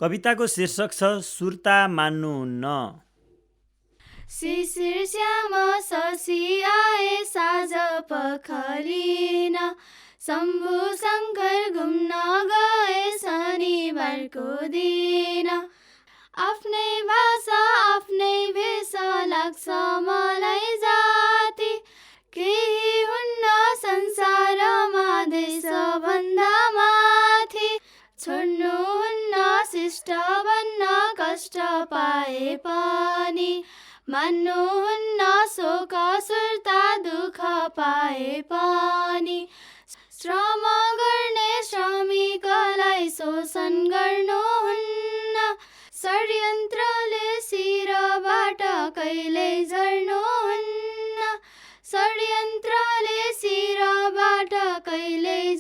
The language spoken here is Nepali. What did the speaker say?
कविताको शीर्षक छ सुर्ता मान्नुहुन्न। शिशिर श्याम शशि आए साँझ पखरिन, शम्भु शङ्कर घुम्न गए शनिबारको दिन। आफ्नै भाषा आफ्नै भेष लाग्छ मलाई जाति, केही हुन्न संसारमा देशभन्दा माथि। छोड्नुहुन्न शिष्ट बन्न कष्ट पाए पनि, मान्नुहुन्न शोक सुर्ता दुःख पाए पनि। श्रम गर्ने श्रमिकलाई शोषण गर्नुहुन्न, षड्यन्त्रले शिरबाट कहिल्यै झर्नुहुन्न, षड्यन्त्रले शिरबाट कहिल्यै